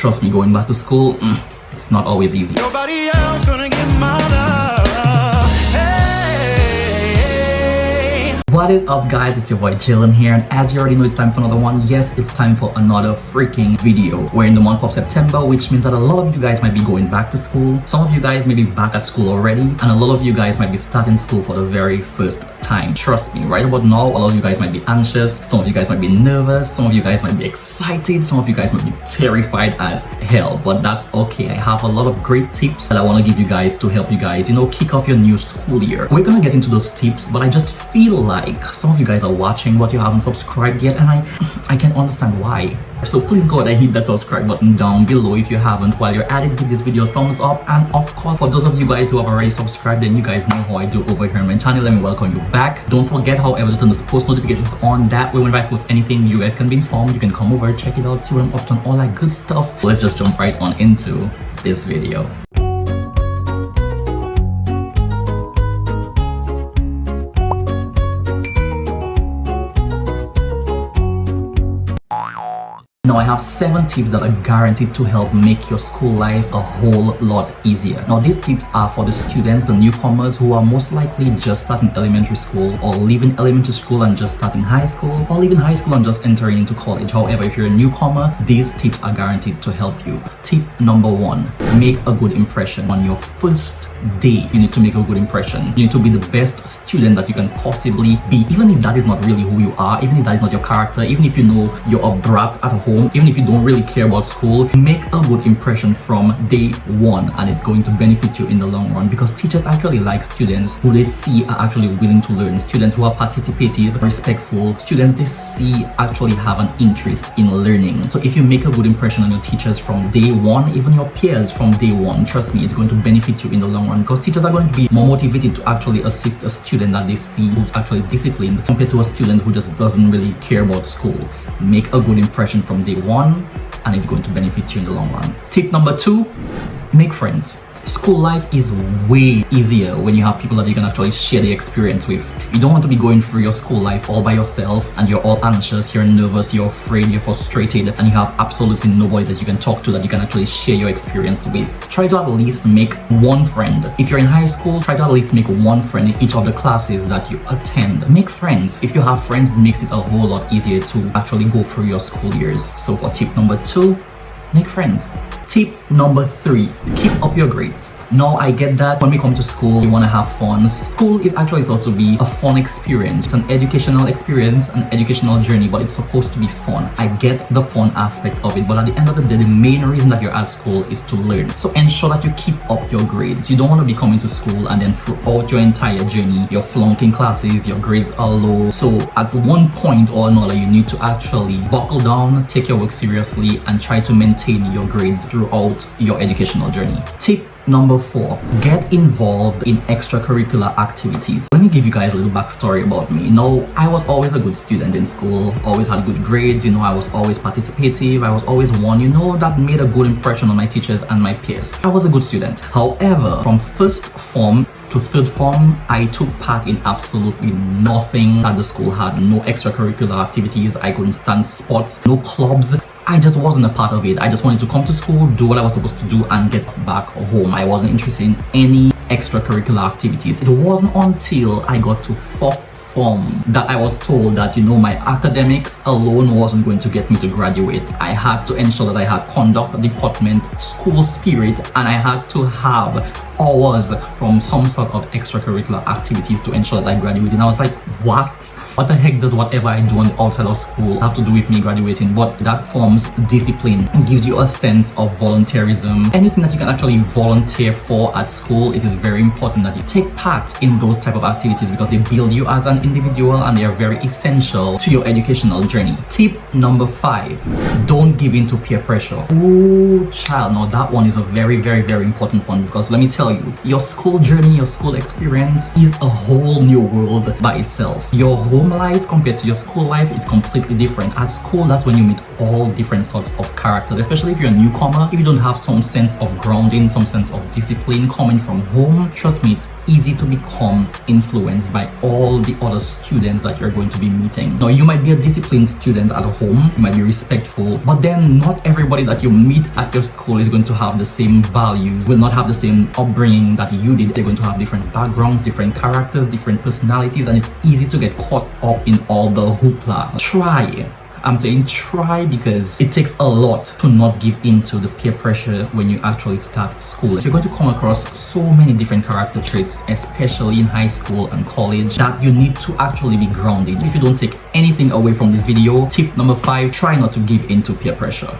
trust me, going back to school, it's not always easy. Nobody else gonna get my love. Hey. What is up, guys? It's your boy Jalen here, and as you already know, it's time for another one. Yes, it's time for another freaking video. We're in the month of September, which means that a lot of you guys might be going back to school. Some of you guys may be back at school already, and a lot of you guys might be starting school for the very first time. Trust me, right about now, a lot of you guys might be anxious, some of you guys might be nervous, some of you guys might be excited, some of you guys might be terrified as hell, but that's okay. I have a lot of great tips that I want to give you guys to help you guys, kick off your new school year. We're gonna get into those tips, but I just feel like some of you guys are watching but you haven't subscribed yet, and I can understand why. So please go ahead and hit that subscribe button down below if you haven't. While you're at it, give this video a thumbs up, and of course, for those of you guys who have already subscribed, then you guys know how I do over here on my channel. Let me welcome you back. Don't forget, however, to turn those post notifications on. That way, whenever I post anything, you guys can be informed. You can come over, check it out, see what I'm up to, and all that good stuff. Let's just jump right on into this video. Now, I have 7 tips that are guaranteed to help make your school life a whole lot easier. Now, these tips are for the students, the newcomers who are most likely just starting elementary school, or leaving elementary school and just starting high school, or leaving high school and just entering into college. However, if you're a newcomer, these tips are guaranteed to help you. Tip number 1, make a good impression on your first day. You need to make a good impression. You need to be the best student that you can possibly be, even if that is not really who you are, even if that is not your character, even if you know you're a brat at home, even if you don't really care about school. Make a good impression from day 1, and it's going to benefit you in the long run, because teachers actually like students who they see are actually willing to learn, students who are participative, respectful, students they see actually have an interest in learning. So if you make a good impression on your teachers from day 1, even your peers from day 1, trust me, it's going to benefit you in the long run, because teachers are going to be more motivated to actually assist a student that they see who's actually disciplined compared to a student who just doesn't really care about school. Make a good impression from day 1, and it's going to benefit you in the long run. Tip number 2, make friends. School life is way easier when you have people that you can actually share the experience with. You don't want to be going through your school life all by yourself, and you're all anxious, you're nervous, you're afraid, you're frustrated, and you have absolutely nobody that you can talk to, that you can actually share your experience with. Try to at least make one friend. If you're in high school, try to at least make one friend in each of the classes that you attend. Make friends. If you have friends, it makes it a whole lot easier to actually go through your school years. So for tip number 2, make friends. Tip number 3, keep up your grades. Now, I get that when we come to school, we want to have fun. School is actually supposed to be a fun experience. It's an educational experience, an educational journey, but it's supposed to be fun. I get the fun aspect of it, but at the end of the day, the main reason that you're at school is to learn. So ensure that you keep up your grades. You don't want to be coming to school and then throughout your entire journey, you're flunking classes, your grades are low. So at one point or another, you need to actually buckle down, take your work seriously, and try to maintain your grades throughout your educational journey. Tip number 4, get involved in extracurricular activities. Let me give you guys a little backstory about me. Now, I was always a good student in school, always had good grades, I was always participative, I was always one, that made a good impression on my teachers and my peers. I was a good student. However, from first form to third form, I took part in absolutely nothing that the school had. No extracurricular activities, I couldn't stand sports, no clubs. I just wasn't a part of it. I just wanted to come to school, do what I was supposed to do, and get back home. I wasn't interested in any extracurricular activities. It wasn't until I got to 4th form that I was told that my academics alone wasn't going to get me to graduate. I had to ensure that I had conduct department, school spirit, and I had to have hours from some sort of extracurricular activities to ensure that I graduated. And I was like, what the heck does whatever I do on the outside of school have to do with me graduating? But that forms discipline. It gives you a sense of volunteerism. Anything that you can actually volunteer for at school, it is very important that you take part in those type of activities, because they build you as an individual and they are very essential to your educational journey. Tip number 5, don't give in to peer pressure. Oh child, now that one is a very, very, very important one, because let me tell you, your school journey, your school experience is a whole new world by itself. Your home life compared to your school life is completely different. At school, that's when you meet all different sorts of characters, especially if you're a newcomer. If you don't have some sense of grounding, some sense of discipline coming from home, trust me, it's easy to become influenced by all the other other students that you're going to be meeting. Now, you might be a disciplined student at home, you might be respectful, but then not everybody that you meet at your school is going to have the same values, will not have the same upbringing that you did. They're going to have different backgrounds, different characters, different personalities, and it's easy to get caught up in all the hoopla. I'm saying try, because it takes a lot to not give in to the peer pressure when you actually start school. You're going to come across so many different character traits, especially in high school and college, that you need to actually be grounded. If you don't take anything away from this video, tip number 5, try not to give in to peer pressure.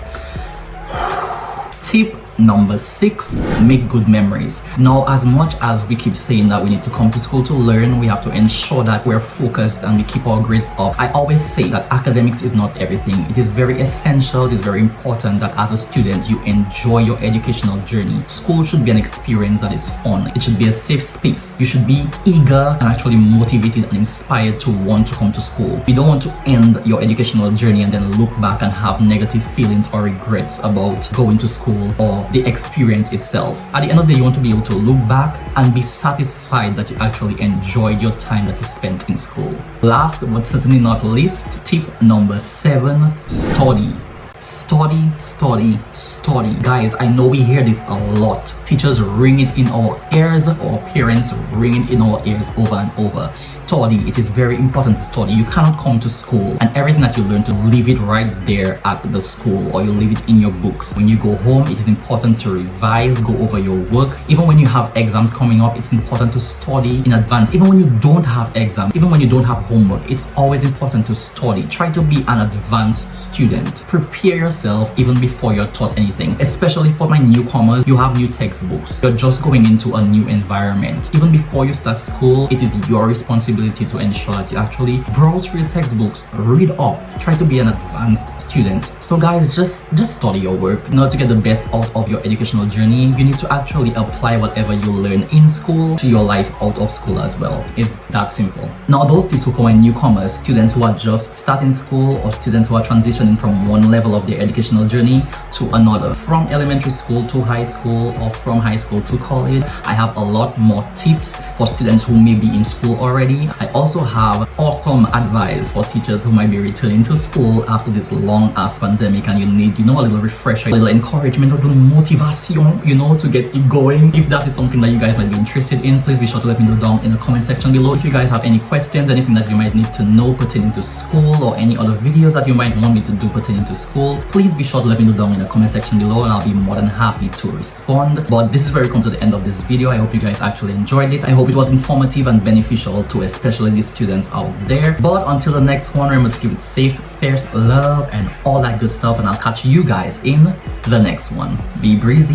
Tip number 6, make good memories. Now, as much as we keep saying that we need to come to school to learn, we have to ensure that we're focused and we keep our grades up. I always say that academics is not everything. It is very essential, it is very important that as a student you enjoy your educational journey. School should be an experience that is fun. It should be a safe space. You should be eager and actually motivated and inspired to want to come to school. You don't want to end your educational journey and then look back and have negative feelings or regrets about going to school or the experience itself. At the end of the day, you want to be able to look back and be satisfied that you actually enjoyed your time that you spent in school. Last but certainly not least, tip number 7, study. Study, study, study. Guys, I know we hear this a lot. Teachers ring it in our ears, our parents ring it in our ears over and over. Study. It is very important to study. You cannot come to school and everything that you learn to leave it right there at the school, or you leave it in your books. When you go home, it is important to revise, go over your work. Even when you have exams coming up, it's important to study in advance. Even when you don't have exams, even when you don't have homework, it's always important to study. Try to be an advanced student. Prepare yourself even before you're taught anything. Especially for my newcomers, you have new textbooks. You're just going into a new environment. Even before you start school, it is your responsibility to ensure that you actually browse through your textbooks, read up, try to be an advanced student. So guys, just study your work. Now, to get the best out of your educational journey, you need to actually apply whatever you learn in school to your life out of school as well. It's that simple. Now, those tips are for my newcomers, students who are just starting school or students who are transitioning from one level of their educational journey to another, from elementary school to high school or from high school to college. I have a lot more tips for students who may be in school already. I also have awesome advice for teachers who might be returning to school after this long ass pandemic and you need, a little refresher, a little encouragement, a little motivation, to get you going. If that is something that you guys might be interested in, please be sure to let me know down in the comment section below. If you guys have any questions, anything that you might need to know pertaining to school, or any other videos that you might want me to do pertaining to school, please be sure to let me know down in the comment section below and I'll be more than happy to respond. But this is where we come to the end of this video. I hope you guys actually enjoyed it. I hope it was informative and beneficial to especially these students out there. But until the next one, remember to keep it safe, fierce, love, and all that good stuff, and I'll catch you guys in the next one. Be breezy.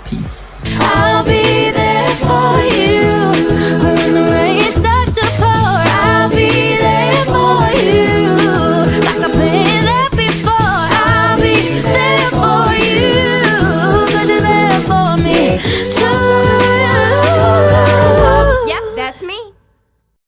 Peace. I'll be there for